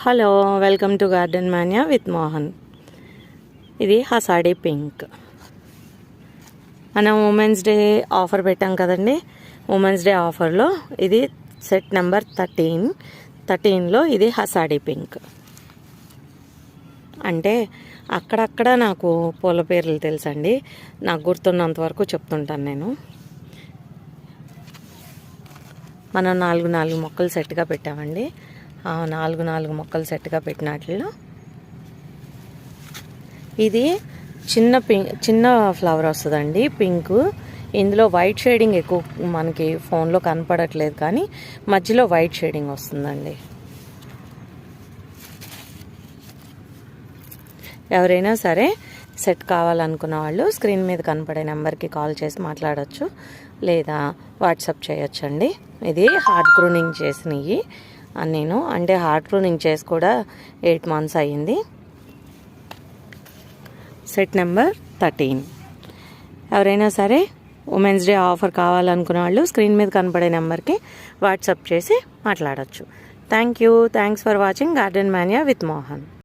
Hello, welcome to garden Manya with Mohan. ఇది హసాడీ pink. మనం women's day offer పెట్టాం కదండి. ఉమెన్స్ డే ఆఫర్లో ఇది సెట్ నెంబర్ 13లో ఇది హసాడీ పింక్. అంటే అక్కడక్కడ నాకు పూల పేర్లు తెలుసండి, నాకు గుర్తున్నంత వరకు చెప్తుంటాను నేను. మనం 4 మొక్కలు సెట్గా పెట్టామండి. 4 మొక్కలు సెట్గా పెట్టినట్లో ఇది చిన్న ఫ్లవర్ వస్తుందండి, పింక్. ఇందులో వైట్ షేడింగ్ ఎక్కువ మనకి ఫోన్లో కనపడట్లేదు, కానీ మధ్యలో వైట్ షేడింగ్ వస్తుందండి. ఎవరైనా సరే సెట్ కావాలనుకున్న వాళ్ళు స్క్రీన్ మీద కనపడే నెంబర్కి కాల్ చేసి మాట్లాడచ్చు, లేదా వాట్సాప్ చేయొచ్చండి. ఇది హార్డ్ ప్రూనింగ్ చేసినవి నేను, అంటే హార్డ్ ప్రూనింగ్ చేసి కూడా 8 months అయ్యింది. Set number 13. ఎవరైనా సరే ఉమెన్స్ డే ఆఫర్ కావాలనుకున్న వాళ్ళు స్క్రీన్ మీద కనపడే నెంబర్కి వాట్సాప్ చేసి మాట్లాడచ్చు. Thanks for watching garden Manya with Mohan.